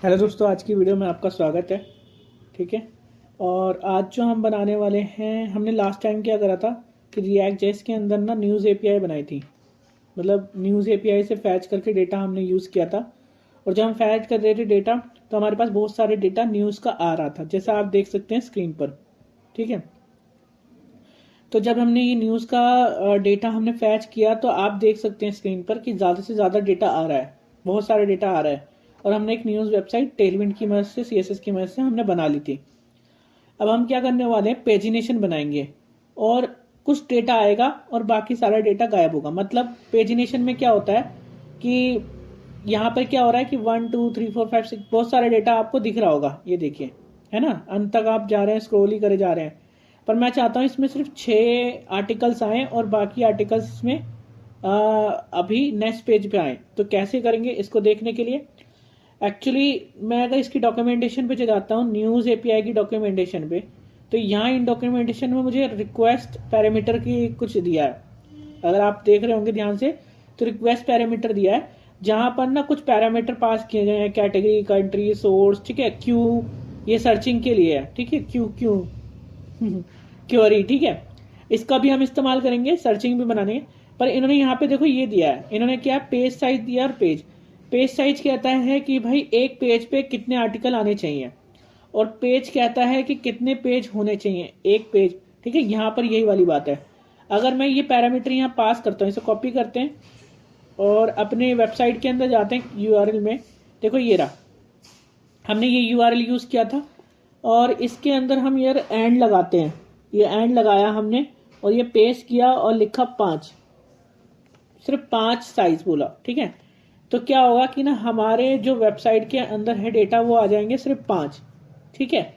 Hello दोस्तों, आज की वीडियो में आपका स्वागत है। ठीक है। और आज जो हम बनाने वाले हैं, हमने लास्ट टाइम क्या करा था कि रिएक्ट जेएस के अंदर ना न्यूज़ एपीआई बनाई थी। मतलब न्यूज़ एपीआई से फैच करके डेटा हमने यूज़ किया था। और जब हम फैच कर रहे थे डेटा, तो हमारे पास बहुत सारे डेटा न्यूज़ का आ रहा था, जैसा आप देख सकते हैं स्क्रीन पर। ठीक है। तो जब हमने ये न्यूज़ का डेटा हमने फैच किया, तो आप देख सकते हैं स्क्रीन पर कि ज़्यादा से ज़्यादा डेटा आ रहा है, बहुत सारे डेटा आ रहा है। और हमने एक न्यूज़ वेबसाइट टेलविंड की मदद से, सीएसएस की मदद से हमने बना ली थी। अब हम क्या करने वाले हैं, पेजिनेशन बनाएंगे और कुछ डेटा आएगा और बाकी सारा डेटा गायब होगा। मतलब पेजिनेशन में क्या होता है कि यहाँ पर क्या हो रहा है कि 1 2 3 4 5 6 बहुत सारे डेटा आपको दिख रहा होगा, ये देखिए, है ना। अंत तक आप जा रहे हैं, स्क्रॉल ही करे जा रहे हैं। पर मैं चाहता हूँ इसमें सिर्फ 6 आर्टिकल्स आए और बाकी आर्टिकल्स इसमें अभी नेक्स्ट पेज पे आए। तो कैसे करेंगे इसको देखने के लिए, एक्चुअली मैं अगर इसकी डॉक्यूमेंटेशन पे जाता हूँ, न्यूज़ एपीआई की डॉक्यूमेंटेशन पे, तो यहाँ इन डॉक्यूमेंटेशन में मुझे रिक्वेस्ट पैरामीटर की कुछ दिया है। अगर आप देख रहे होंगे ध्यान से, तो रिक्वेस्ट पैरामीटर दिया है, जहां पर ना कुछ पैरामीटर पास किए गए हैं, कैटेगरी, कंट्री, सोर्स। ठीक है। क्यू ये सर्चिंग के लिए है। ठीक है। क्यू क्यू क्यूरी। ठीक है। इसका भी हम इस्तेमाल करेंगे सर्चिंग भी बनाने। पर इन्होंने यहाँ पे देखो ये दिया है, इन्होंने क्या पेज साइज दिया। और पेज साइज कहता है कि भाई एक पेज पे कितने आर्टिकल आने चाहिए, और पेज कहता है कि कितने पेज होने चाहिए एक पेज। ठीक है। यहाँ पर यही वाली बात है। अगर मैं ये पैरामीटर यहाँ पास करता हूँ, इसे कॉपी करते हैं और अपने वेबसाइट के अंदर जाते हैं यूआरएल में। देखो ये रहा, हमने ये यूआरएल यूज किया था और इसके अंदर हम यार एंड लगाते हैं। ये एंड लगाया हमने और ये पेस्ट किया और लिखा 5, सिर्फ 5 साइज बोला। ठीक है। तो क्या होगा कि ना हमारे जो वेबसाइट के अंदर है डेटा, वो आ जाएंगे सिर्फ 5। ठीक है।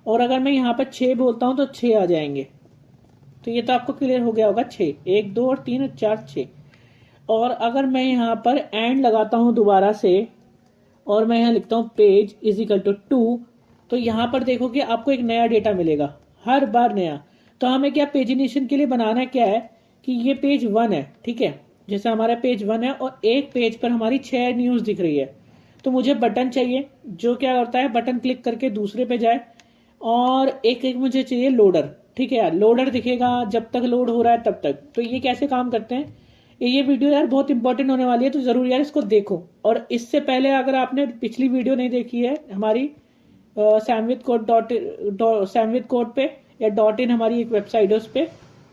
और अगर मैं यहाँ पर 6 बोलता हूँ तो 6 आ जाएंगे। तो ये तो आपको क्लियर हो गया होगा, 6, 1 2 और 3 और 4 6। और अगर मैं यहाँ पर एंड लगाता हूँ दोबारा से और मैं यहाँ लिखता हूँ पेज इज इक्वल टू 2, तो यहाँ पर देखोगे आपको एक नया डेटा मिलेगा, हर बार नया। तो हमें क्या पेजिनेशन के लिए बनाना क्या है कि ये पेज 1 है। ठीक है। जैसे हमारा पेज 1 है और एक पेज पर हमारी 6 न्यूज दिख रही है, तो मुझे बटन चाहिए जो क्या करता है, बटन क्लिक करके दूसरे पे जाए। और एक एक मुझे चाहिए लोडर। ठीक है यार, लोडर दिखेगा जब तक लोड हो रहा है तब तक। तो ये कैसे काम करते हैं, ये वीडियो यार बहुत इंपॉर्टेंट होने वाली है, तो जरूर यार इसको देखो। और इससे पहले अगर आपने पिछली वीडियो नहीं देखी है हमारी सैमविद कोड पे या .in हमारी एक वेबसाइट है उस पे,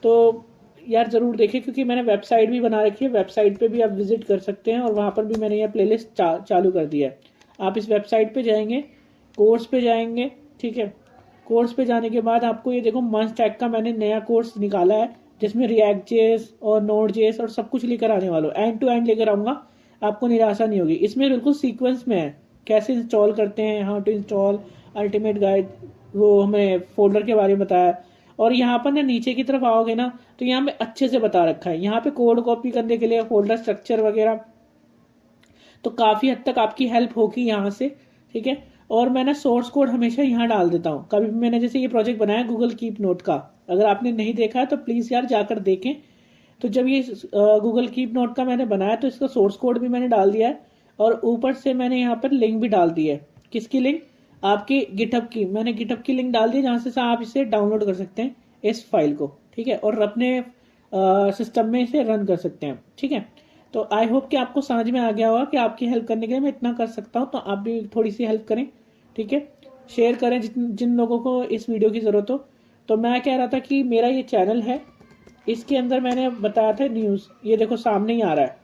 तो यार जरूर देखें, क्योंकि मैंने वेबसाइट भी बना रखी है। वेबसाइट पे भी आप विजिट कर सकते हैं और वहां पर भी मैंने यह प्लेलिस्ट चालू कर दिया है। आप इस वेबसाइट पे जाएंगे, कोर्स पे जाएंगे। ठीक है। कोर्स पे जाने के बाद आपको ये देखो मंच टैग का मैंने नया कोर्स निकाला है, जिसमें रिएक्ट जेएस और नोड जेएस और सब कुछ लेकर आने वाला हूँ, एंड टू एंड लेकर आऊंगा। आपको निराशा नहीं होगी। इसमें बिल्कुल सीक्वेंस में है, कैसे इंस्टॉल करते हैं, how to install, ultimate guide, वो हमें फोल्डर के बारे में बताया। और यहाँ पर ना नीचे की तरफ आओगे ना, तो यहाँ पे अच्छे से बता रखा है, यहाँ पे कोड कॉपी करने के लिए फोल्डर स्ट्रक्चर वगैरह। तो काफी हद तक आपकी हेल्प होगी यहाँ से। ठीक है। और मैं ना सोर्स कोड हमेशा यहाँ डाल देता हूँ। कभी भी मैंने जैसे ये प्रोजेक्ट बनाया गूगल कीप नोट का, अगर आपने नहीं देखा है तो प्लीज यार जाकर देखें। तो जब ये गूगल कीप नोट का मैंने बनाया, तो इसका सोर्स कोड भी मैंने डाल दिया है और ऊपर से मैंने यहाँ पर लिंक भी डाल दी है। किसकी लिंक, आपकी गिटहब की। मैंने गिटहब की लिंक डाल दी, जहां से आप इसे डाउनलोड कर सकते हैं इस फाइल को। ठीक है। और अपने सिस्टम में इसे रन कर सकते हैं। ठीक है। तो आई होप कि आपको समझ में आ गया होगा कि आपकी हेल्प करने के लिए मैं इतना कर सकता हूँ, तो आप भी थोड़ी सी हेल्प करें। ठीक है। शेयर करें जिन लोगों को इस वीडियो की जरूरत हो। तो मैं कह रहा था कि मेरा ये चैनल है, इसके अंदर मैंने बताया था न्यूज, ये देखो सामने ही आ रहा है।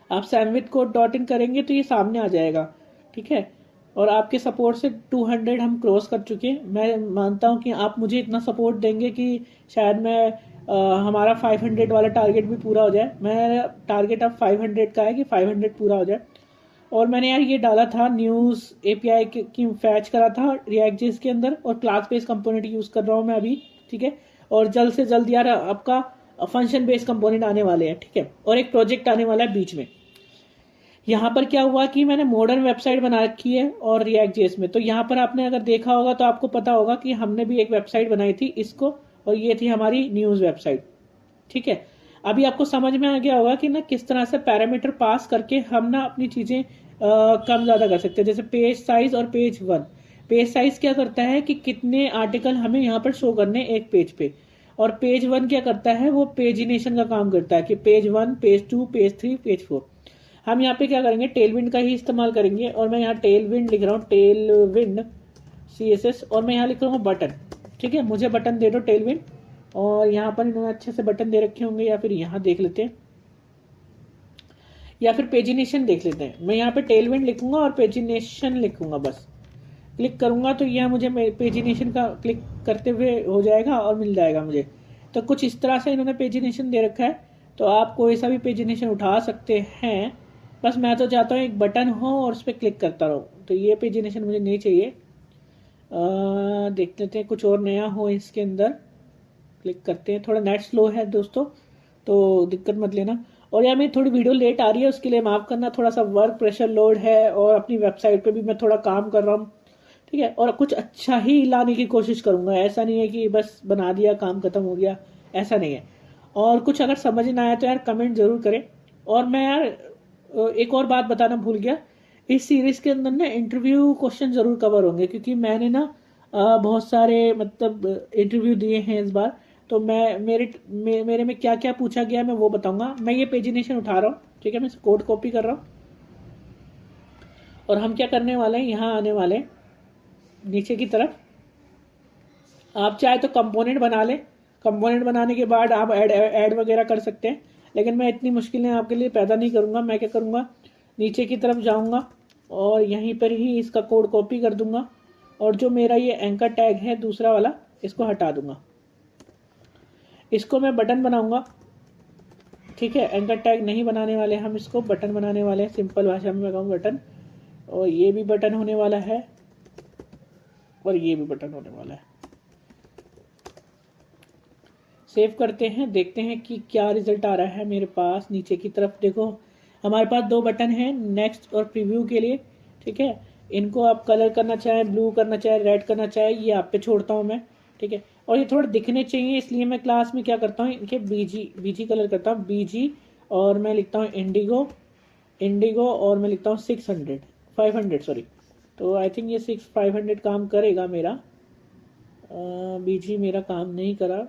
आप samvidcode.in करेंगे तो ये सामने आ जाएगा। ठीक है। और आपके सपोर्ट से 200 हम क्रॉस कर चुके हैं। मैं मानता हूं कि आप मुझे इतना सपोर्ट देंगे कि शायद मैं हमारा 500 वाला टारगेट भी पूरा हो जाए। मेरा टारगेट अब 500 का है कि 500 पूरा हो जाए। और मैंने यार ये डाला था न्यूज एपीआई की फैच करा था रिएक्ट जेएस के अंदर, और क्लास बेस्ड कंपोनेंट यूज कर रहा हूँ मैं अभी। ठीक है। और जल्द से जल्द यार आपका फंक्शन बेस्ड कंपोनेंट आने वाले हैं। ठीक है। और एक प्रोजेक्ट आने वाला है बीच में। यहाँ पर क्या हुआ कि मैंने मॉडर्न वेबसाइट बना रखी है और रिएक्ट जेएस में। तो यहाँ पर आपने अगर देखा होगा तो आपको पता होगा कि हमने भी एक वेबसाइट बनाई थी इसको, और ये थी हमारी न्यूज वेबसाइट। ठीक है। अभी आपको समझ में आ गया होगा कि ना किस तरह से पैरामीटर पास करके हम ना अपनी चीज़ें कम ज़्यादा कर सकते हैं। जैसे पेज साइज और पेज वन। पेज साइज क्या करता है कि कितने आर्टिकल हमें यहाँ पर शो करने एक पेज पे, और पेज वन क्या करता है, वो पेजिनेशन का काम करता है कि page one, page two, page three, page four. हम यहाँ पे क्या करेंगे, टेल विंड का ही इस्तेमाल करेंगे, और मैं यहाँ टेल विंड लिख रहा हूँ, टेल विंड CSS, और मैं यहाँ लिख रहा हूँ बटन। ठीक है, मुझे बटन दे दो टेल विंड, और यहाँ पर इन्होंने अच्छे से बटन दे रखे होंगे, या फिर यहाँ देख लेते हैं, या फिर पेजिनेशन देख लेते हैं। मैं यहाँ पे टेल विंड लिखूंगा और पेजिनेशन लिखूंगा, बस क्लिक करूंगा तो यह मुझे पेजिनेशन का क्लिक करते हुए हो जाएगा और मिल जाएगा मुझे। तो कुछ इस तरह से इन्होंने पेजिनेशन दे रखा है, तो आप कोई सा भी पेजिनेशन उठा सकते हैं। बस मैं तो चाहता हूँ एक बटन हो और उस पर क्लिक करता रहूँ, तो ये पेजिनेशन मुझे नहीं चाहिए। देख लेते हैं कुछ और नया हो इसके अंदर, क्लिक करते हैं। थोड़ा नेट स्लो है दोस्तों, तो दिक्कत मत लेना। और यार मेरी थोड़ी वीडियो लेट आ रही है, उसके लिए माफ़ करना, थोड़ा सा वर्क प्रेशर लोड है, और अपनी वेबसाइट पे भी मैं थोड़ा काम कर रहा हूँ। ठीक है, और कुछ अच्छा ही लाने की कोशिश करूंगा, ऐसा नहीं है कि बस बना दिया काम खत्म हो गया, ऐसा नहीं है। और कुछ अगर समझ ना आया तो यार कमेंट जरूर करें। और मैं यार एक और बात बताना भूल गया, इस सीरीज के अंदर ना इंटरव्यू क्वेश्चन जरूर कवर होंगे, क्योंकि मैंने ना बहुत सारे मतलब इंटरव्यू दिए हैं इस बार। तो मैं मेरे में क्या क्या पूछा गया मैं वो बताऊंगा। मैं ये पेजिनेशन उठा रहा हूँ, ठीक है, मैं कोड कॉपी कर रहा हूँ, और हम क्या करने वाले हैं, यहाँ आने वाले हैं नीचे की तरफ। आप चाहे तो कंपोनेंट बना लें, कंपोनेंट बनाने के बाद आप ऐड वगैरह कर सकते हैं, लेकिन मैं इतनी मुश्किलें आपके लिए पैदा नहीं करूंगा। मैं क्या करूंगा, नीचे की तरफ जाऊंगा और यहीं पर ही इसका कोड कॉपी कर दूंगा, और जो मेरा ये एंकर टैग है दूसरा वाला, इसको हटा दूंगा। इसको मैं बटन बनाऊंगा, ठीक है, एंकर टैग नहीं बनाने वाले हम, इसको बटन बनाने वाले हैं, सिंपल भाषा में मैं कहूँ बटन। और ये भी बटन होने वाला है, और ये भी बटन होने वाला है। सेव करते हैं, देखते हैं कि क्या रिजल्ट आ रहा है मेरे पास। नीचे की तरफ देखो, हमारे पास दो बटन हैं, नेक्स्ट और प्रीव्यू के लिए। ठीक है, इनको आप कलर करना चाहें, ब्लू करना चाहें, रेड करना चाहें, ये आप पे छोड़ता हूँ मैं। ठीक है, और ये थोड़ा दिखने चाहिए, इसलिए मैं क्लास में क्या करता हूँ, इनके बीजी कलर करता हूँ, बीजी, और मैं लिखता हूँ इंडिगो, इंडिगो, और मैं लिखता हूँ 500 सॉरी। तो आई थिंक ये 500 काम करेगा मेरा। बीजी मेरा काम नहीं करा,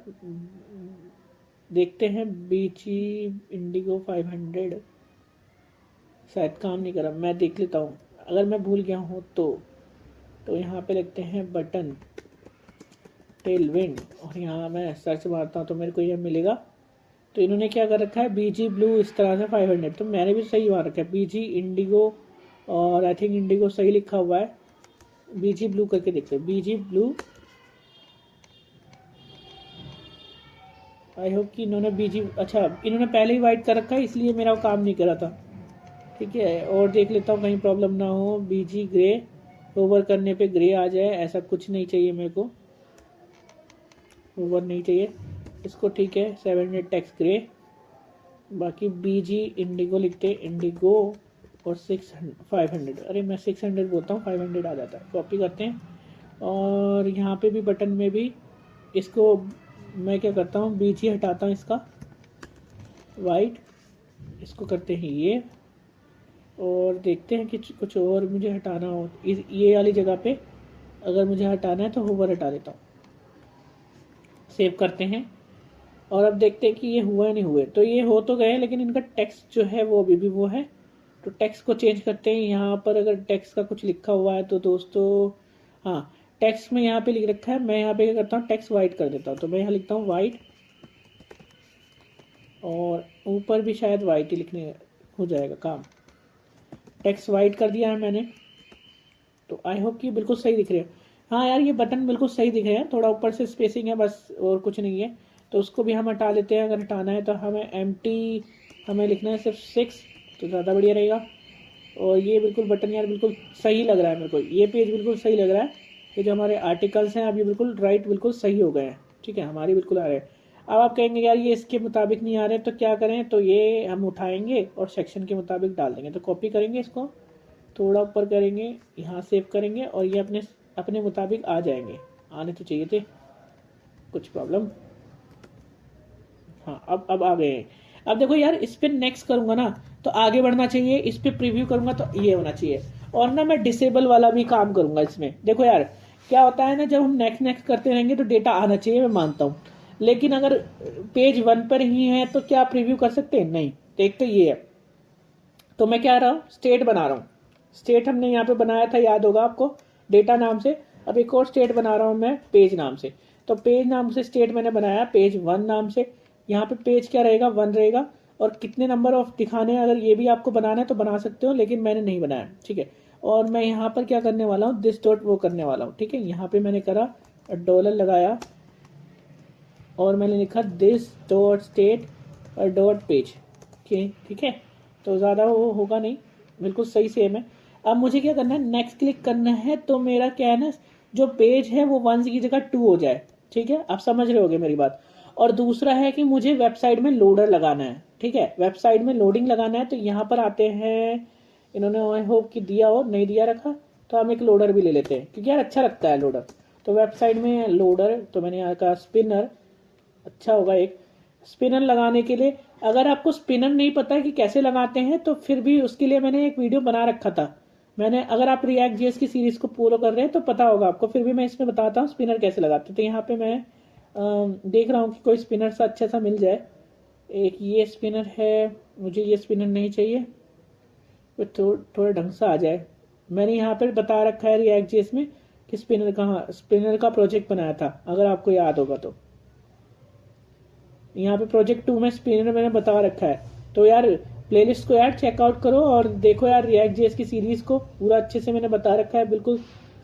देखते हैं। बीजी इंडिगो 500 शायद काम नहीं करा, मैं देख लेता हूँ, अगर मैं भूल गया हूँ तो यहाँ पे लिखते हैं बटन टेल विंड, और यहाँ मैं सर्च मारता हूँ तो मेरे को ये मिलेगा। तो इन्होंने क्या कर रखा है, बीजी ब्लू इस तरह से 500, तो मैंने भी सही मार रखा है, बीजी इंडिगो, और आई थिंक इंडिगो सही लिखा हुआ है। बीजी ब्लू करके देखते हैं, बीजी ब्लू। आई होप कि इन्होंने बीजी, अच्छा इन्होंने पहले ही वाइट कर रखा है, इसलिए मेरा काम नहीं करा था। ठीक है, और देख लेता हूँ कहीं प्रॉब्लम ना हो। बीजी ग्रे, ओवर करने पे ग्रे आ जाए, ऐसा कुछ नहीं चाहिए मेरे को, ओवर नहीं चाहिए इसको। ठीक है, 700 टेक्स्ट ग्रे। बाकी बीजी इंडिगो लिखते हैं, इंडिगो, और 500, अरे मैं 600 बोलता हूँ, 500 आ जाता है। कॉपी करते हैं, और यहाँ पे भी बटन में भी इसको मैं क्या करता हूँ, बीजी हटाता हूँ इसका वाइट, इसको करते हैं ये, और देखते हैं कि कुछ और मुझे हटाना हो ये वाली जगह पे, अगर मुझे हटाना है तो होवर हटा देता हूँ। सेव करते हैं, और अब देखते हैं कि ये हुआ या नहीं हुए। तो ये हो तो गए, लेकिन इनका टेक्स्ट जो है वो अभी भी वो है। तो टेक्स्ट को चेंज करते हैं। यहाँ पर अगर टेक्स्ट का कुछ लिखा हुआ है तो दोस्तों, हाँ टेक्स्ट में यहाँ पे लिख रखा है, मैं यहाँ पे क्या करता हूँ, टेक्स्ट वाइट कर देता हूँ। तो मैं यहाँ लिखता हूँ वाइट, और ऊपर भी शायद वाइट ही लिखने हो जाएगा काम। टेक्स्ट वाइट कर दिया है मैंने, तो आई होप कि बिल्कुल सही दिख रहे हैं। हाँ यार ये बटन बिल्कुल सही दिख रहे हैं, थोड़ा ऊपर से स्पेसिंग है बस, और कुछ नहीं है। तो उसको भी हम हटा लेते हैं। अगर हटाना है तो हमें एम्प्टी हमें लिखना है सिर्फ 6, तो ज़्यादा बढ़िया रहेगा। और ये बिल्कुल बटन यार बिल्कुल सही लग रहा है मेरे को, ये पेज बिल्कुल सही लग रहा है। ये जो हमारे आर्टिकल्स हैं अब ये बिल्कुल राइट, बिल्कुल सही हो गए हैं। ठीक है, हमारी बिल्कुल आ रहे हैं। अब आप कहेंगे यार ये इसके मुताबिक नहीं आ रहे, तो क्या करें, तो ये हम उठाएंगे और सेक्शन के मुताबिक डाल देंगे। तो कॉपी करेंगे इसको, थोड़ा ऊपर करेंगे, यहाँ सेव करेंगे, और ये अपने अपने मुताबिक आ जाएंगे। आने तो चाहिए थे, कुछ प्रॉब्लम, हाँ अब आ गए हैं। अब देखो यार, इस पे नेक्स्ट करूंगा ना तो आगे बढ़ना चाहिए, इस पे प्रीव्यू करूंगा तो ये होना चाहिए। और ना मैं डिसेबल वाला भी काम करूंगा इसमें। देखो यार क्या होता है ना, जब हम नेक्स्ट नेक्स्ट करते रहेंगे तो डेटा आना चाहिए, मैं मानता हूँ, लेकिन अगर पेज 1 पर ही है तो क्या प्रीव्यू कर सकते हैं? नहीं। एक तो ये है, तो मैं क्या रहा हूँ, स्टेट बना रहा हूँ। स्टेट हमने यहाँ पे बनाया था, याद होगा आपको, डेटा नाम से। अब एक और स्टेट बना रहा हूँ मैं पेज नाम से। तो पेज नाम से स्टेट मैंने बनाया पेज 1 नाम से। यहाँ पे पेज क्या रहेगा, 1 रहेगा। और कितने नंबर ऑफ दिखाने हैं, अगर ये भी आपको बनाना है तो बना सकते हो, लेकिन मैंने नहीं बनाया, ठीक है। और मैं यहाँ पर क्या करने वाला हूँ, दिस डॉट वो करने वाला हूँ, ठीक है। यहाँ पे मैंने करा डॉलर लगाया और मैंने लिखा दिस डॉट स्टेट और डॉट पेज, ठीक है। तो ज़्यादा वो होगा नहीं, बिल्कुल सही सेम है। अब मुझे क्या करना है, नेक्स्ट क्लिक करना है, तो मेरा क्या है ना, जो पेज है वो 1 की जगह 2 हो जाए, ठीक है। आप समझ रहे होगे मेरी बात। और दूसरा है कि मुझे वेबसाइट में लोडर लगाना है, ठीक है। वेबसाइट में लोडिंग लगाना है, तो यहाँ पर आते हैं, इन्होंने आई होप कि दिया हो, नहीं दिया रखा, तो हम एक लोडर भी ले लेते हैं क्योंकि यार अच्छा लगता है लोडर। तो वेबसाइट में लोडर, तो मैंने यहाँ का स्पिनर, अच्छा होगा एक स्पिनर लगाने के लिए। अगर आपको स्पिनर नहीं पता है कि कैसे लगाते हैं तो फिर भी उसके लिए मैंने एक वीडियो बना रखा था मैंने। अगर आप रिएक्ट जेएस की सीरीज को फॉलो कर रहे हैं तो पता होगा आपको, फिर भी मैं इसमें बताता हूँ स्पिनर कैसे लगाते हैं। तो यहाँ पे मैं देख रहा हूँ कि कोई स्पिनर सा अच्छा सा मिल जाए। एक ये स्पिनर है, मुझे ये स्पिनर नहीं चाहिए, थोड़ा ढंग सा आ जाए। मैंने यहाँ पर बता रखा है रिएक्ट जेएस में कि स्पिनर का प्रोजेक्ट बनाया था, अगर आपको याद होगा तो। यहाँ पे प्रोजेक्ट 2 में स्पिनर मैंने बता रखा है। तो यार प्लेलिस्ट को यार चेकआउट करो और देखो यार, रिएक्ट जेएस की सीरीज को पूरा अच्छे से मैंने बता रखा है, बिल्कुल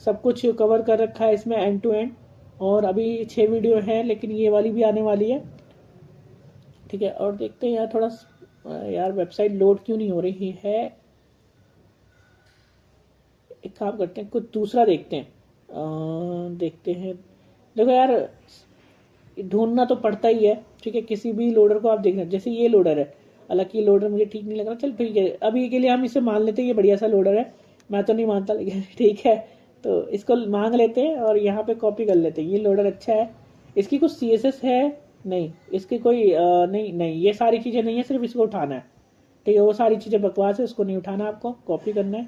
सब कुछ कवर कर रखा है इसमें एंड टू एंड। और अभी 6 वीडियो है, लेकिन ये वाली भी आने वाली है, ठीक है। और देखते हैं यार थोड़ा, यार वेबसाइट लोड क्यों नहीं हो रही है। एक काम करते हैं, कुछ दूसरा देखते हैं। देखते हैं, देखो यार ढूंढना तो पड़ता ही है, ठीक है। किसी भी लोडर को आप देखना, जैसे ये लोडर है, हालांकि ये लोडर मुझे ठीक नहीं लग रहा, चल ठीक है, अभी के लिए हम इसे मान लेते हैं ये बढ़िया सा लोडर है। मैं तो नहीं मानता लेकिन ठीक है, तो इसको मांग लेते हैं और यहाँ पे कॉपी कर लेते हैं। ये लोडर अच्छा है, इसकी कुछ CSS है नहीं, इसकी कोई नहीं नहीं, ये सारी चीज़ें नहीं है, सिर्फ इसको उठाना है, ठीक है। वो सारी चीज़ें बकवास है, उसको नहीं उठाना, आपको कॉपी करना है।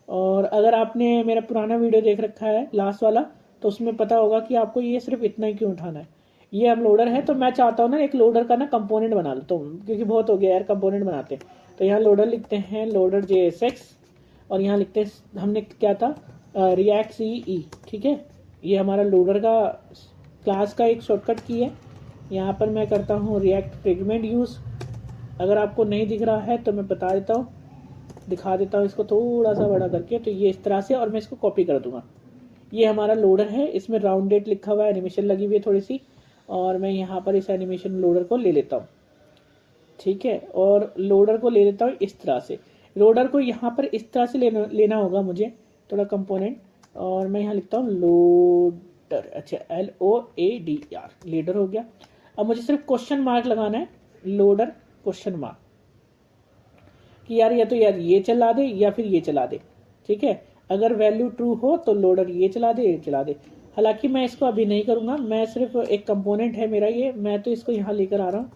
और अगर आपने मेरा पुराना वीडियो देख रखा है लास्ट वाला, तो उसमें पता होगा कि आपको ये सिर्फ इतना ही क्यों उठाना है। ये हम लोडर है, तो मैं चाहता हूँ ना एक लोडर का ना कंपोनेंट बना लो, तो क्योंकि बहुत हो गया यार कंपोनेंट बनाते हैं। तो यहाँ लोडर लिखते हैं, लोडर JSX, और यहाँ लिखते हैं, हमने क्या था, रिएक्ट CE, ठीक है। ये हमारा लोडर का क्लास का एक शॉर्टकट की है। यहाँ पर मैं करता हूँ रिएक्ट फ्रेगमेंट यूज़। अगर आपको नहीं दिख रहा है तो मैं बता देता हूँ, दिखा देता हूँ इसको थोड़ा सा बड़ा करके। तो ये इस तरह से, और मैं इसको कॉपी कर दूंगा। ये हमारा लोडर है, इसमें राउंडेड लिखा हुआ है, एनिमेशन लगी हुई है थोड़ी सी, और मैं यहाँ पर इस एनिमेशन लोडर को ले लेता हूँ, ठीक है। और लोडर को ले लेता हूँ इस तरह से, लोडर को यहाँ पर इस तरह से लेना होगा मुझे थोड़ा कंपोनेंट। और मैं यहाँ लिखता हूँ लोडर, अच्छा LOADR, लीडर हो गया। अब मुझे सिर्फ क्वेश्चन मार्क लगाना है, लोडर क्वेश्चन मार्क, कि यार या तो यार ये चला दे या फिर ये चला दे, ठीक है। अगर वैल्यू ट्रू हो तो लोडर ये चला दे, ये चला दे। हालांकि मैं इसको अभी नहीं करूंगा, मैं सिर्फ एक कंपोनेंट है मेरा ये, मैं तो इसको यहाँ लेकर आ रहा हूँ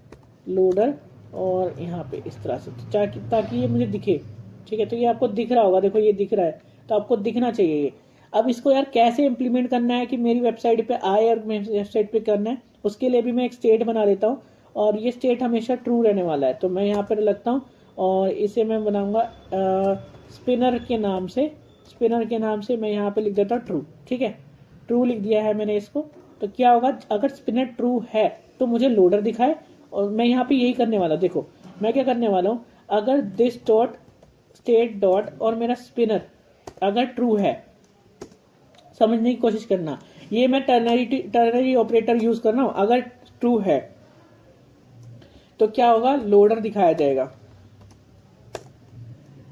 लोडर, और यहाँ पे इस तरह से, ताकि ये मुझे दिखे, ठीक है। तो ये आपको दिख रहा होगा, देखो ये दिख रहा है, तो आपको दिखना चाहिए ये। अब इसको यार कैसे इम्प्लीमेंट करना है कि मेरी वेबसाइट पे आए और मेरी वेबसाइट पे करना है, उसके लिए भी मैं एक स्टेट बना लेता हूँ, और ये स्टेट हमेशा ट्रू रहने वाला है। तो मैं यहाँ पर लगता हूँ और इसे मैं बनाऊंगा स्पिनर के नाम से, स्पिनर के नाम से मैं यहाँ पे लिख देता हूँ ट्रू, ठीक है। ट्रू लिख दिया है मैंने इसको। तो क्या होगा, अगर स्पिनर ट्रू है तो मुझे लोडर दिखाए, और मैं यहाँ पे यही करने वाला, देखो मैं क्या करने वाला हूँ, अगर दिस डॉट स्टेट डॉट और मेरा स्पिनर अगर ट्रू है, समझने की कोशिश करना, ये मैं टर्नरी ऑपरेटर यूज कर रहा हूँ। अगर ट्रू है तो क्या होगा, लोडर दिखाया जाएगा,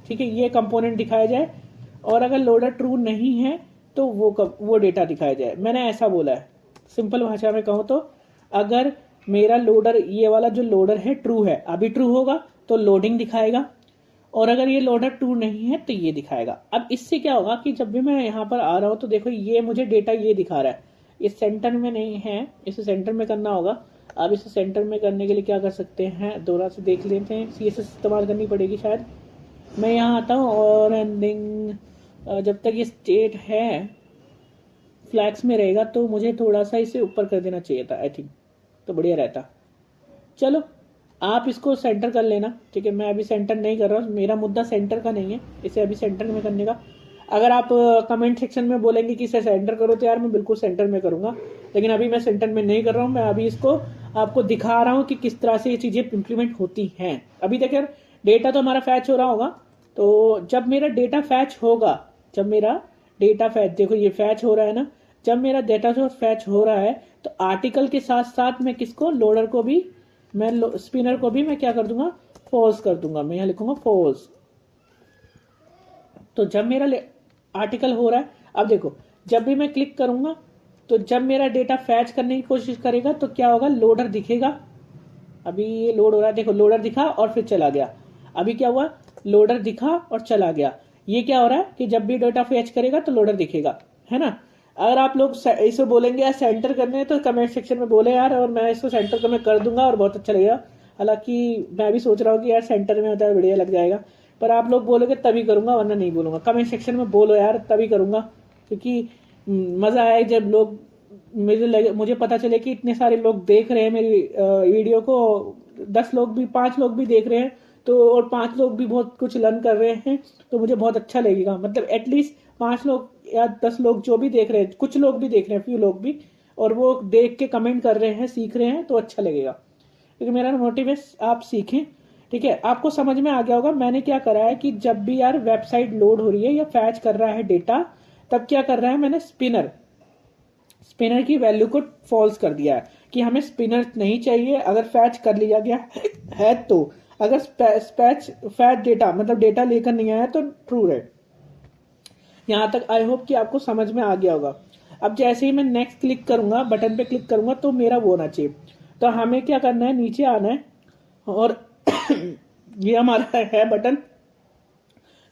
ठीक है, ये कंपोनेंट दिखाया जाए। और अगर लोडर ट्रू नहीं है तो वो डेटा दिखाया जाए। मैंने ऐसा बोला है, सिंपल भाषा में कहूँ तो, अगर मेरा लोडर, ये वाला जो लोडर है ट्रू है, अभी ट्रू होगा तो लोडिंग दिखाएगा, और अगर ये लोडर ट्रू नहीं है तो ये दिखाएगा। अब इससे क्या होगा कि जब भी मैं यहाँ पर आ रहा हूँ तो देखो ये मुझे डेटा ये दिखा रहा है, इस सेंटर में नहीं है, इसे सेंटर में करना होगा। अब इसे सेंटर में करने के लिए क्या कर सकते हैं, दोबारा से देख लेते हैं, CSS इस्तेमाल करनी पड़ेगी शायद। मैं यहाँ आता हूँ और एंडिंग, जब तक ये स्टेट है फ्लैक्स में रहेगा तो मुझे थोड़ा सा इसे ऊपर कर देना चाहिए था आई थिंक, तो बढ़िया रहता। चलो आप इसको सेंटर कर लेना, ठीक है। मैं अभी सेंटर नहीं कर रहा हूँ, मेरा मुद्दा सेंटर का नहीं है, इसे अभी सेंटर में करने का। अगर आप कमेंट सेक्शन में बोलेंगे कि इसे सेंटर करो तो यार मैं बिल्कुल सेंटर में करूँगा, लेकिन अभी मैं सेंटर में नहीं कर रहा हूँ। मैं अभी इसको आपको दिखा रहा हूँ कि किस तरह से ये चीज़ें इम्प्लीमेंट होती हैं। अभी तक यार डेटा तो हमारा फैच हो रहा होगा, तो जब मेरा डेटा फैच होगा, जब मेरा डेटा फैच, देखो ये फैच हो रहा है ना, जब मेरा डेटा जो फैच हो रहा है तो आर्टिकल के साथ साथ मैं किसको, लोडर को भी, मैं स्पिनर को भी मैं क्या कर दूंगा, फॉल्स कर दूंगा। मैं यहाँ लिखूंगा फॉल्स। तो जब मेरा आर्टिकल हो रहा है, अब देखो जब भी मैं क्लिक करूंगा तो जब मेरा डेटा फैच करने की कोशिश करेगा तो क्या होगा, लोडर दिखेगा। अभी ये लोड हो रहा है, देखो लोडर दिखा और फिर चला गया। अभी क्या हुआ, लोडर दिखा और चला गया। ये क्या हो रहा है कि जब भी डेटा फैच करेगा तो लोडर दिखेगा, है ना। अगर आप लोग इसे बोलेंगे यार सेंटर करने तो कमेंट सेक्शन में बोले यार, और मैं इसको सेंटर का मैं कर दूंगा और बहुत अच्छा लगेगा। हालांकि मैं भी सोच रहा हूँ कि यार सेंटर में होता है बढ़िया लग जाएगा, पर आप लोग बोलोगे तभी करूंगा, वरना नहीं बोलूंगा। कमेंट सेक्शन में बोलो यार, तभी करूंगा, क्योंकि मजा आए जब लोग मुझे पता चले कि इतने सारे लोग देख रहे हैं मेरी वीडियो को। 10 लोग भी, 5 लोग भी देख रहे हैं तो, और 5 लोग भी बहुत कुछ लर्न कर रहे हैं, तो मुझे बहुत अच्छा लगेगा। मतलब एटलीस्ट 5 लोग या 10 लोग जो भी देख रहे हैं, कुछ लोग भी देख रहे हैं, फ्यू लोग भी, और वो देख के कमेंट कर रहे हैं, सीख रहे हैं, तो अच्छा लगेगा। क्योंकि मेरा मोटिव है आप सीखें, ठीक है। आपको समझ में आ गया होगा मैंने क्या करा है कि जब भी यार वेबसाइट लोड हो रही है या फैच कर रहा है डेटा, तब क्या कर रहा है, मैंने स्पिनर की वैल्यू को फॉल्स कर दिया है कि हमें स्पिनर नहीं चाहिए अगर फैच कर लिया गया है तो। अगर फैच डेटा मतलब डेटा लेकर नहीं आया तो ट्रू है। यहां तक आई होप कि आपको समझ में आ गया होगा। अब जैसे ही मैं नेक्स्ट क्लिक करूंगा, बटन पे क्लिक करूंगा, तो मेरा वो होना चाहिए। तो हमें क्या करना है, नीचे आना है और ये हमारा है बटन।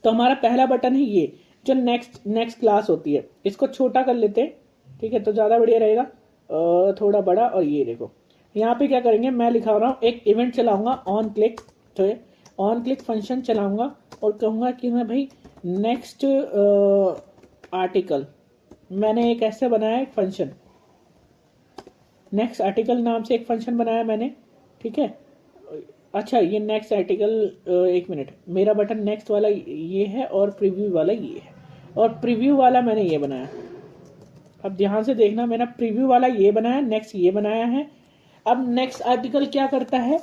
तो हमारा पहला बटन है ये जो नेक्स्ट क्लास होती है, इसको छोटा कर लेते हैं, ठीक है, तो ज्यादा बढ़िया रहेगा, थोड़ा बड़ा। और ये देखो यहाँ पे क्या करेंगे, मैं लिखा रहा हूँ एक इवेंट चलाऊंगा ऑन क्लिक, तो ऑन क्लिक फंक्शन चलाऊंगा और कहूंगा कि मैं भाई नेक्स्ट आर्टिकल, मैंने एक ऐसे बनाया एक फंक्शन, नेक्स्ट आर्टिकल नाम से एक फंक्शन बनाया मैंने, ठीक है। अच्छा ये नेक्स्ट आर्टिकल, एक मिनट, मेरा बटन नेक्स्ट वाला ये है और प्रीव्यू वाला ये है, और प्रीव्यू वाला मैंने ये बनाया। अब ध्यान से देखना, मैंने प्रीव्यू वाला ये बनाया, नेक्स्ट ये बनाया है। अब नेक्स्ट आर्टिकल क्या करता है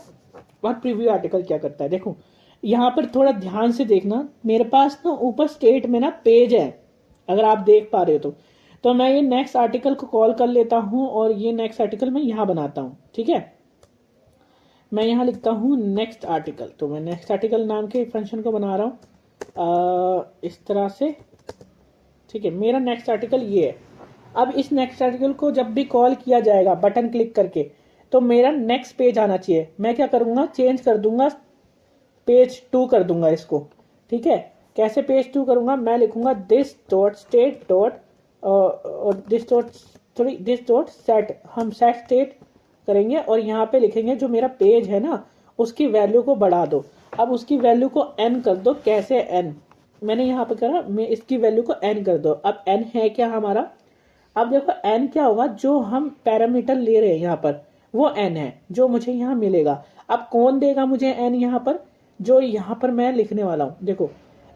और प्रीव्यू आर्टिकल क्या करता है, देखो यहाँ पर थोड़ा ध्यान से देखना। मेरे पास ना ऊपर स्टेट में ना पेज है, अगर आप देख पा रहे हो तो मैं ये नेक्स्ट आर्टिकल को कॉल कर लेता हूं और ये नेक्स्ट आर्टिकल मैं यहां बनाता हूं, ठीक है। मैं यहां लिखता हूं नेक्स्ट आर्टिकल, तो मैं नेक्स्ट आर्टिकल नाम के फंक्शन को बना रहा हूं इस तरह से, ठीक है। मेरा नेक्स्ट आर्टिकल ये है। अब इस नेक्स्ट आर्टिकल को जब भी कॉल किया जाएगा बटन क्लिक करके, तो मेरा नेक्स्ट पेज आना चाहिए। मैं क्या करूंगा, चेंज कर दूंगा, पेज 2 कर दूंगा इसको, ठीक है। कैसे पेज 2 करूंगा, मैं लिखूंगा दिस डॉट स्टेट डॉट और दिस डॉट सेट, हम सेट स्टेट करेंगे और यहाँ पे लिखेंगे जो मेरा पेज है ना उसकी वैल्यू को बढ़ा दो। अब उसकी वैल्यू को n कर दो। कैसे n, मैंने यहाँ पे करा, मैं इसकी वैल्यू को n कर दो। अब n है क्या हमारा, अब देखो n क्या होगा, जो हम पैरामीटर ले रहे हैं यहाँ पर वो n है जो मुझे यहाँ मिलेगा। अब कौन देगा मुझे n यहाँ पर, जो यहाँ पर मैं लिखने वाला हूँ। देखो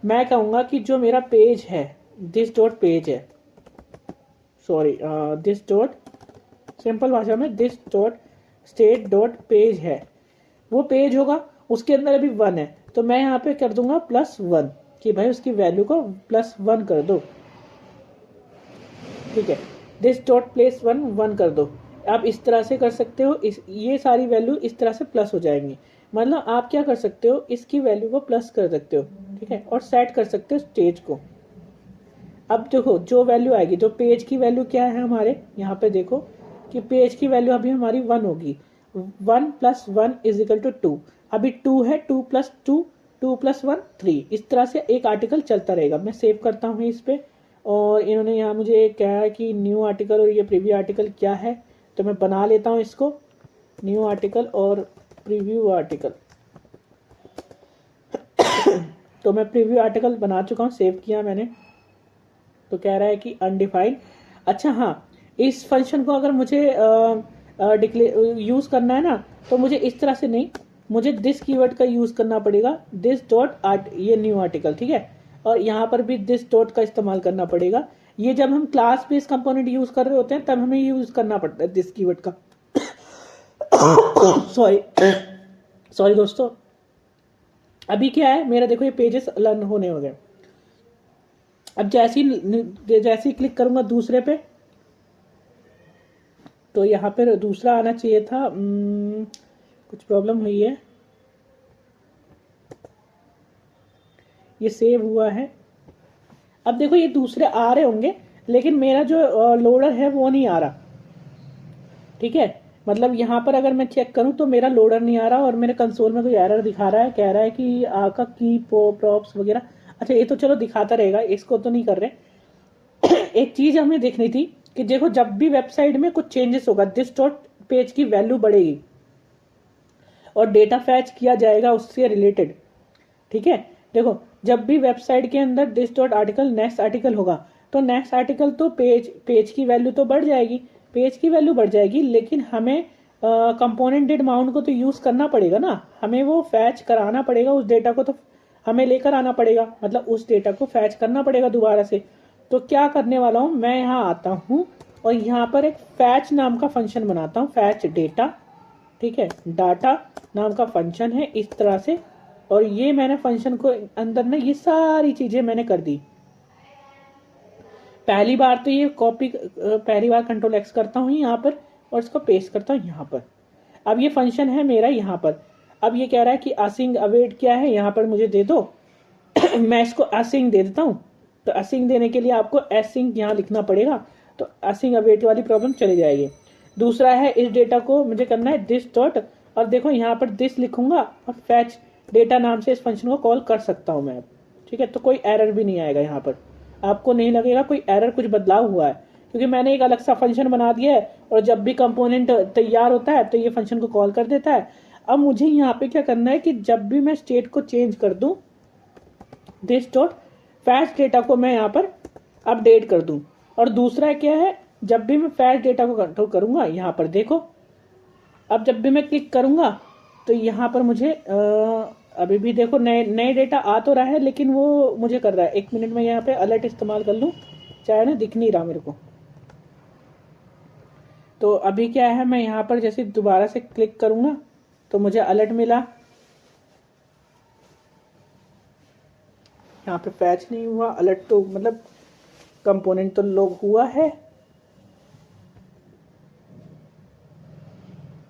मैं कहूंगा कि जो मेरा पेज है, दिस डॉट पेज है, सॉरी दिस डॉट, सिंपल भाषा में this dot state dot page है, वो पेज होगा, उसके अंदर अभी 1 है, तो मैं यहाँ पे कर दूंगा +1 कि भाई उसकी वैल्यू को +1 कर दो, ठीक है। दिस डॉट प्लेस 1 कर दो। आप इस तरह से कर सकते हो, ये सारी वैल्यू इस तरह से प्लस हो जाएंगी। मतलब आप क्या कर सकते हो, इसकी वैल्यू को प्लस कर सकते हो, ठीक है, और सेट कर सकते हो स्टेज को। अब देखो जो वैल्यू आएगी, जो पेज की वैल्यू क्या है हमारे यहाँ पे, देखो कि पेज की वैल्यू अभी हमारी 1 होगी। 1 + 1 = 2, अभी 2 है, 2 + 2, 2 + 1 3। इस तरह से एक आर्टिकल चलता रहेगा। मैं सेव करता हूँ इस पे, और इन्होंने यहाँ मुझे कहा है कि न्यू आर्टिकल और ये प्रीव्यू आर्टिकल क्या है, तो मैं बना लेता हूँ इसको। न्यू आर्टिकल और प्रीव्यू आर्टिकल। तो मैं प्रीव्यू आर्टिकल बना चुका हूँ, सेव किया मैंने। तो कह रहा है कि अनडिफाइंड। अच्छा हाँ, इस फंक्शन को अगर मुझे यूज करना है ना, तो मुझे इस तरह से नहीं, मुझे दिस कीवर्ड का यूज करना पड़ेगा, दिस डॉट आर्ट, ये न्यू आर्टिकल, ठीक है। और यहाँ पर भी दिस डॉट का इस्तेमाल करना पड़ेगा। ये जब हम क्लास बेस्ड कंपोनेंट यूज कर रहे होते हैं तब हमें यूज करना पड़ता है दिस कीवर्ड का। सॉरी सॉरी दोस्तों। अभी क्या है मेरा, देखो ये पेजेस लर्न होने हो गए। अब जैसे ही क्लिक करूंगा दूसरे पे, तो यहाँ पर दूसरा आना चाहिए था। कुछ प्रॉब्लम हुई है, ये सेव हुआ है। अब देखो ये दूसरे आ रहे होंगे, लेकिन मेरा जो लोडर है वो नहीं आ रहा, ठीक है। मतलब यहाँ पर अगर मैं चेक करूँ तो मेरा लोडर नहीं आ रहा, और मेरे कंसोल में कोई एरर दिखा रहा है, कह रहा है कि आपका की प्रॉप्स वगैरह। अच्छा ये तो चलो दिखाता रहेगा, इसको तो नहीं कर रहे। एक चीज हमें देखनी थी कि देखो जब भी वेबसाइट में कुछ चेंजेस होगा, दिस डॉट पेज की वैल्यू बढ़ेगी और डेटा फैच किया जाएगा उससे रिलेटेड, ठीक है। देखो जब भी वेबसाइट के अंदर this dot article next article होगा, तो नेक्स्ट आर्टिकल तो पेज की वैल्यू तो बढ़ जाएगी, पेज की वैल्यू बढ़ जाएगी, लेकिन हमें कंपोनेंट डेट माउंट को तो यूज करना पड़ेगा ना, हमें वो फैच कराना पड़ेगा, उस डेटा को तो हमें लेकर आना पड़ेगा, मतलब उस डेटा को फैच करना पड़ेगा दोबारा से। तो क्या करने वाला हूं मैं, यहाँ आता हूं और यहाँ पर एक फैच नाम का फंक्शन बनाता हूं, फैच डेटा, ठीक है। डाटा नाम का फंक्शन है इस तरह से, और ये मैंने फंक्शन को अंदर ना ये सारी चीजें मैंने कर दी। पहली बार तो ये कॉपी, पहली बार कंट्रोल एक्स करता हूँ यहाँ पर और इसको पेस्ट करता हूँ यहाँ पर। अब ये फंक्शन है मेरा यहाँ पर। अब ये कह रहा है कि असिंग अवेट क्या है, यहाँ पर मुझे दे दो। मैं इसको असिंग दे देता हूँ। तो असिंग देने के लिए आपको एसिंग यहाँ लिखना पड़ेगा, तो असिंग अवेट वाली प्रॉब्लम चली जाएगी। दूसरा है इस डेटा को मुझे करना है दिस डॉट, और देखो यहाँ पर दिस लिखूंगा और फैच डेटा नाम से इस फंक्शन को कॉल कर सकता हूँ मैं, ठीक है। तो कोई एरर भी नहीं आएगा यहाँ पर, आपको नहीं लगेगा कोई एरर, कुछ बदलाव हुआ है, क्योंकि मैंने एक अलग सा फंक्शन बना दिया है, और जब भी कंपोनेंट तैयार होता है तो ये फंक्शन को कॉल कर देता है। अब मुझे यहाँ पे क्या करना है कि जब भी मैं स्टेट को चेंज कर दूं, दिस डॉट फैच डेटा को मैं यहाँ पर अपडेट कर दूं। और दूसरा क्या है, जब भी मैं फैच डेटा को कंट्रोल करूंगा, यहाँ पर देखो अब जब भी मैं क्लिक करूंगा तो यहाँ पर मुझे अभी भी देखो नए डेटा आ तो रहा है, लेकिन वो मुझे कर रहा है। एक मिनट में यहाँ पे अलर्ट इस्तेमाल कर लूँ, चाहे ना दिख नहीं रहा मेरे को। तो अभी क्या है, मैं यहाँ पर जैसे दोबारा से क्लिक करूंगा तो मुझे अलर्ट मिला, यहाँ पे पैच नहीं हुआ, अलर्ट तो मतलब कंपोनेंट तो लॉग हुआ है,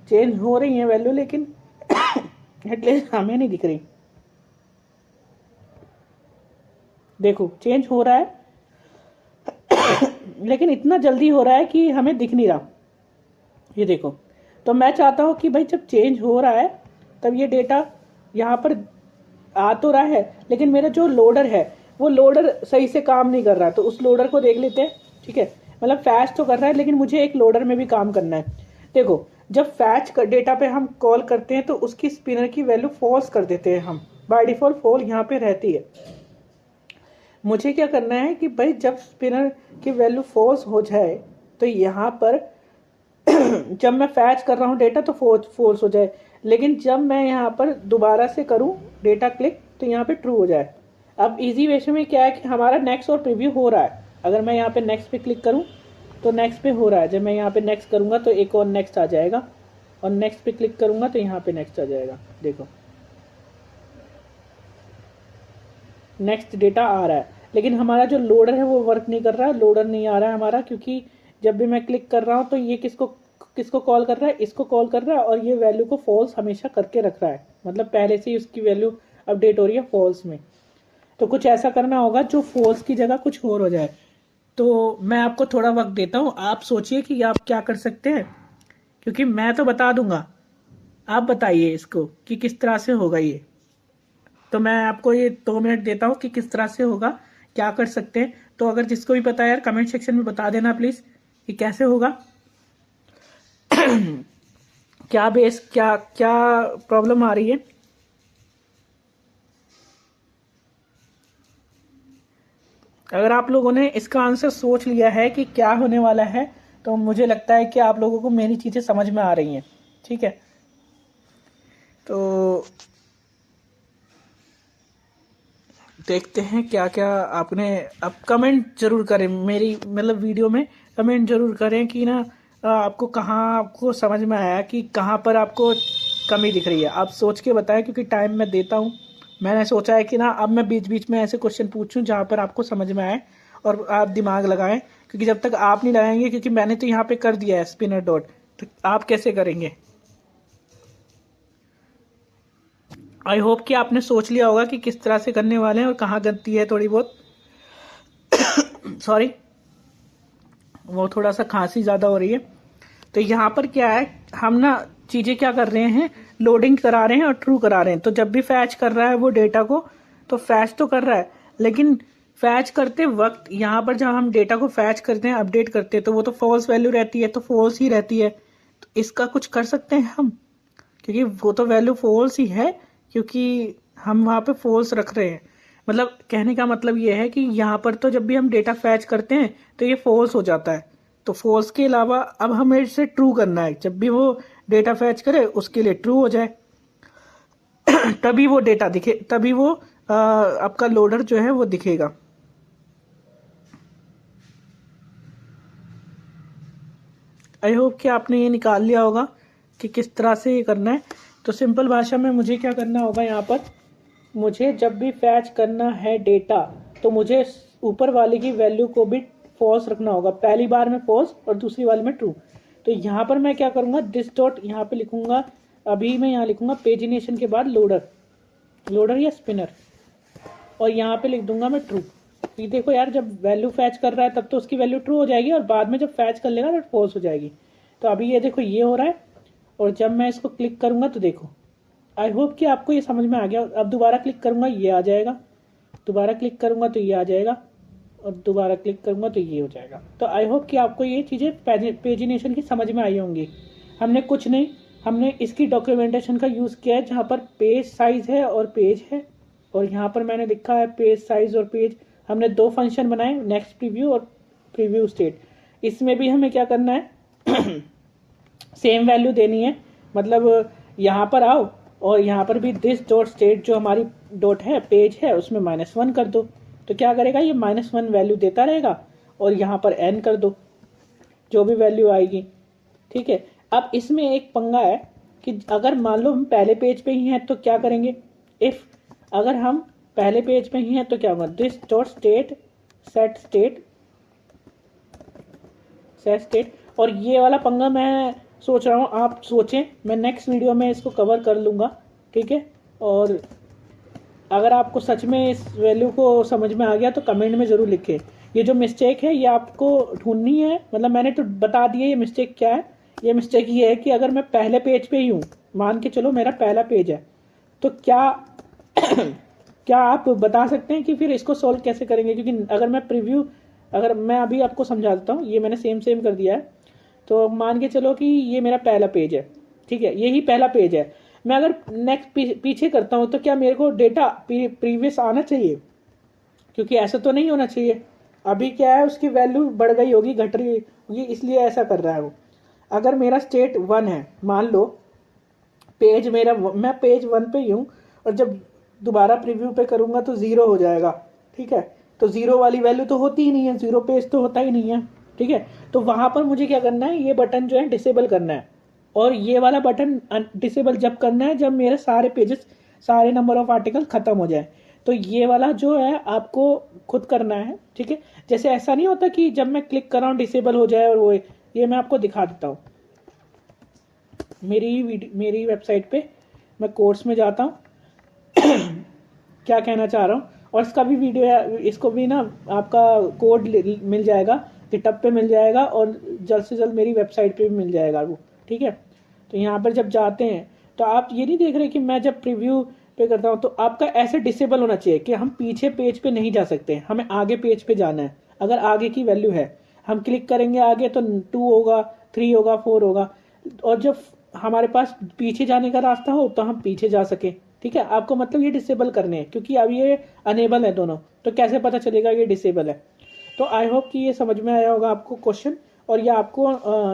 चेंज हो रही है वैल्यू, लेकिन एटलीस्ट हमें नहीं दिख रही। देखो चेंज हो रहा है लेकिन इतना जल्दी हो रहा है कि हमें दिख नहीं रहा, ये देखो। तो मैं चाहता हूं कि भाई जब चेंज हो रहा है तब ये डेटा यहाँ पर आ तो रहा है, लेकिन मेरा जो लोडर है वो लोडर सही से काम नहीं कर रहा, तो उस लोडर को देख लेते हैं, ठीक है। मतलब फैच तो कर रहा है, लेकिन मुझे एक लोडर में भी काम करना है। देखो जब फैच डेटा पे हम कॉल करते हैं तो उसकी स्पिनर की वैल्यू फॉल्स कर देते हैं हम, बाय डिफॉल्ट फॉल यहाँ पे रहती है। मुझे क्या करना है कि भाई जब स्पिनर की वैल्यू फॉल्स हो जाए तो यहाँ पर जब मैं फैच कर रहा हूँ डेटा तो फॉल्स हो जाए, लेकिन जब मैं यहाँ पर दोबारा से करूँ डेटा क्लिक तो यहाँ पे ट्रू हो जाए। अब इजी वे में क्या है कि हमारा नेक्स्ट और प्रीव्यू हो रहा है। अगर मैं यहाँ पे नेक्स्ट पे क्लिक करूँ तो नेक्स्ट पे हो रहा है, जब मैं यहाँ पे नेक्स्ट करूँगा तो एक और नेक्स्ट आ जाएगा, और नेक्स्ट पे क्लिक करूँगा तो यहाँ पे नेक्स्ट आ जाएगा। देखो नेक्स्ट डेटा आ रहा है, लेकिन हमारा जो लोडर है वो वर्क नहीं कर रहा है, लोडर नहीं आ रहा है हमारा, क्योंकि जब भी मैं क्लिक कर रहा हूँ तो ये किसको कॉल कर रहा है, इसको कॉल कर रहा है, और ये वैल्यू को फॉल्स हमेशा करके रख रहा है, मतलब पहले से ही उसकी वैल्यू अपडेट हो रही है फॉल्स में। तो कुछ ऐसा करना होगा जो फॉल्स की जगह कुछ और हो जाए। तो मैं आपको थोड़ा वक्त देता हूँ, आप सोचिए कि आप क्या कर सकते हैं, क्योंकि मैं तो बता दूंगा, आप बताइए इसको कि किस तरह से होगा ये। तो मैं आपको ये 2 मिनट देता हूँ कि किस तरह से होगा, क्या कर सकते हैं। तो अगर जिसको भी पता है यार कमेंट सेक्शन में बता देना प्लीज कि कैसे होगा। क्या बेस क्या क्या प्रॉब्लम आ रही है। अगर आप लोगों ने इसका आंसर सोच लिया है कि क्या होने वाला है, तो मुझे लगता है कि आप लोगों को मेरी चीज़ें समझ में आ रही हैं। ठीक है, तो देखते हैं क्या क्या आपने। अब कमेंट जरूर करें मेरी मतलब वीडियो में, कमेंट जरूर करें कि ना आपको कहाँ आपको समझ में आया कि कहाँ पर आपको कमी दिख रही है। आप सोच के बताएं, क्योंकि टाइम मैं देता हूँ। मैंने सोचा है कि ना अब मैं बीच बीच में ऐसे क्वेश्चन पूछूं जहाँ पर आपको समझ में आए और आप दिमाग लगाएं, क्योंकि जब तक आप नहीं लगाएंगे, क्योंकि मैंने तो यहाँ पे कर दिया है स्पिनर डॉट, तो आप कैसे करेंगे। आई होप कि आपने सोच लिया होगा कि किस तरह से करने वाले हैं और कहाँ गलती है थोड़ी बहुत। सॉरी, वो थोड़ा सा खांसी ज़्यादा हो रही है। तो यहाँ पर क्या है, हम ना चीज़ें क्या कर रहे हैं, लोडिंग करा रहे हैं और ट्रू करा रहे हैं। तो जब भी फैच कर रहा है वो डेटा को, तो फैच तो कर रहा है, लेकिन फैच करते वक्त यहाँ पर जब हम डेटा को फैच करते हैं, अपडेट करते हैं, तो वो तो फॉल्स वैल्यू रहती है, तो फॉल्स ही रहती है। तो इसका कुछ कर सकते हैं हम, क्योंकि वो तो वैल्यू फॉल्स ही है, क्योंकि हम वहाँ पे फॉल्स रख रहे हैं। मतलब कहने का मतलब ये है कि यहाँ पर तो जब भी हम डेटा फैच करते हैं तो ये फॉल्स हो जाता है। तो फॉल्स के अलावा अब हमें इसे ट्रू करना है, जब भी वो डेटा फैच करे उसके लिए ट्रू हो जाए। तभी वो डेटा दिखे, तभी वो आपका लोडर जो है वो दिखेगा। आई होप कि आपने ये निकाल लिया होगा कि किस तरह से ये करना है। तो सिंपल भाषा में मुझे क्या करना होगा, यहाँ पर मुझे जब भी फैच करना है डेटा, तो मुझे ऊपर वाले की वैल्यू को भी फॉल्स रखना होगा। पहली बार में फॉल्स और दूसरी वाले में ट्रू। तो यहाँ पर मैं क्या करूँगा, दिस डॉट यहाँ पे लिखूंगा। अभी मैं यहाँ लिखूंगा पेजिनेशन के बाद लोडर, लोडर या स्पिनर, और यहाँ पे लिख दूंगा मैं ट्रू। ये देखो यार, जब वैल्यू फैच कर रहा है तब तो उसकी वैल्यू ट्रू हो जाएगी, और बाद में जब फैच कर लेगा तो फॉल्स हो जाएगी। तो अभी ये देखो ये हो रहा है, और जब मैं इसको क्लिक करूंगा तो देखो, आई होप कि आपको ये समझ में आ गया। अब दोबारा क्लिक करूंगा ये आ जाएगा, दोबारा क्लिक करूंगा तो ये आ जाएगा, और दोबारा क्लिक करूंगा तो ये हो जाएगा। तो आई होप कि आपको ये चीज़ें पेजिनेशन की समझ में आई होंगी। हमने कुछ नहीं, हमने इसकी डॉक्यूमेंटेशन का यूज़ किया है, जहाँ पर पेज साइज है और पेज है, और यहाँ पर मैंने लिखा है पेज साइज और पेज। हमने दो फंक्शन बनाए, नेक्स्ट प्रीव्यू और प्रीव्यू स्टेट। इसमें भी हमें क्या करना है, सेम वैल्यू देनी है। मतलब यहाँ पर आओ और यहाँ पर भी दिस डॉट स्टेट जो हमारी डॉट है पेज है उसमें -1 कर दो। तो क्या करेगा, ये -1 वैल्यू देता रहेगा, और यहाँ पर n कर दो जो भी वैल्यू आएगी। ठीक है, अब इसमें एक पंगा है कि अगर मान लो हम पहले पेज पे ही हैं तो क्या करेंगे, इफ अगर हम पहले पेज पे ही हैं तो क्या होगा, this dot state set state, set state. और ये वाला पंगा मैं सोच रहा हूँ आप सोचें, मैं नेक्स्ट वीडियो में इसको कवर कर लूँगा। ठीक है, और अगर आपको सच में इस वैल्यू को समझ में आ गया तो कमेंट में ज़रूर लिखें। ये जो मिस्टेक है ये आपको ढूंढनी है, मतलब मैंने तो बता दिया ये मिस्टेक क्या है। ये मिस्टेक ये है कि अगर मैं पहले पेज पे ही हूँ, मान के चलो मेरा पहला पेज है, तो क्या क्या आप बता सकते हैं कि फिर इसको सॉल्व कैसे करेंगे। क्योंकि अगर मैं प्रीव्यू, अगर मैं अभी आपको समझा देता हूँ, ये मैंने सेम कर दिया है। तो मान के चलो कि ये मेरा पहला पेज है, ठीक है, यही पहला पेज है। मैं अगर नेक्स्ट पीछे करता हूँ तो क्या मेरे को डेटा प्रीवियस आना चाहिए, क्योंकि ऐसा तो नहीं होना चाहिए। अभी क्या है, उसकी वैल्यू बढ़ गई होगी घट रही होगी, इसलिए ऐसा कर रहा है वो। अगर मेरा स्टेट 1 है, मान लो पेज मेरा, मैं पेज 1 पे ही हूँ, और जब दोबारा प्रीव्यू पे करूँगा तो 0 हो जाएगा। ठीक है, तो 0 वाली वैल्यू तो होती ही नहीं है, 0 पेज तो होता ही नहीं है। ठीक है, तो वहाँ पर मुझे क्या करना है, ये बटन जो है डिसेबल करना है, और ये वाला बटन डिसेबल जब करना है जब मेरे सारे पेजेस, सारे नंबर ऑफ आर्टिकल खत्म हो जाए। तो ये वाला जो है आपको खुद करना है। ठीक है, जैसे ऐसा नहीं होता कि जब मैं क्लिक कर रहा हूँ डिसेबल हो जाए, और वो ये मैं आपको दिखा देता हूँ। मेरी वेबसाइट पे मैं कोर्स में जाता हूँ क्या कहना चाह रहा हूँ, और इसका भी वीडियो है, इसको भी ना आपका कोड मिल जाएगा, गिटहब पे मिल जाएगा, और जल्द से जल्द मेरी वेबसाइट पे भी मिल जाएगा वो। ठीक है, तो यहाँ पर जब जाते हैं तो आप ये नहीं देख रहे कि मैं जब प्रीव्यू पे करता हूँ तो आपका ऐसे डिसेबल होना चाहिए कि हम पीछे पेज पे नहीं जा सकते, हमें आगे पेज पे जाना है। अगर आगे की वैल्यू है, हम क्लिक करेंगे आगे तो 2 होगा, 3 होगा, 4 होगा, और जब हमारे पास पीछे जाने का रास्ता हो तो हम पीछे जा सके। ठीक है, आपको मतलब ये डिसेबल करने हैं क्योंकि अब ये अनेबल है दोनों, तो कैसे पता चलेगा ये डिसेबल है। तो आई होप कि ये समझ में आया होगा आपको क्वेश्चन, और ये आपको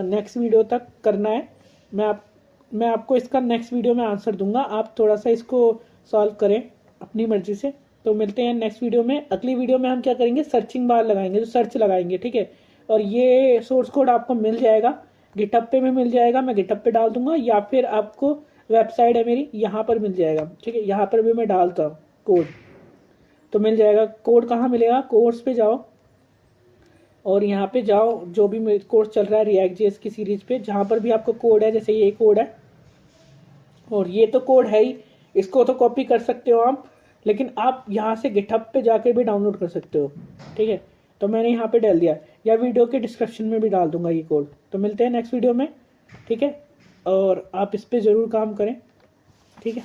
नेक्स्ट वीडियो तक करना है। मैं आपको इसका नेक्स्ट वीडियो में आंसर दूंगा, आप थोड़ा सा इसको सॉल्व करें अपनी मर्जी से। तो मिलते हैं नेक्स्ट वीडियो में। अगली वीडियो में हम क्या करेंगे, सर्चिंग बार लगाएंगे, जो सर्च लगाएंगे। ठीक है, और ये सोर्स कोड आपको मिल जाएगा, गिटहब पे भी मिल जाएगा, मैं गिटहब पे डाल दूंगा, या फिर आपको वेबसाइट है मेरी, यहाँ पर मिल जाएगा। ठीक है, यहाँ पर भी मैं डालता हूँ कोड, तो मिल जाएगा। कोड कहाँ मिलेगा, कोर्स पे जाओ और यहाँ पे जाओ, जो भी कोर्स चल रहा है रिएक्ट जेएस की सीरीज पे, जहाँ पर भी आपको कोड है, जैसे ये कोड है और ये तो कोड है ही, इसको तो कॉपी कर सकते हो आप, लेकिन आप यहाँ से गिटहब पे जाके भी डाउनलोड कर सकते हो। ठीक है, तो मैंने यहाँ पे डाल दिया, या वीडियो के डिस्क्रिप्शन में भी डाल दूंगा ये कोड। तो मिलते हैं नेक्स्ट वीडियो में। ठीक है, और आप इस पर ज़रूर काम करें। ठीक है।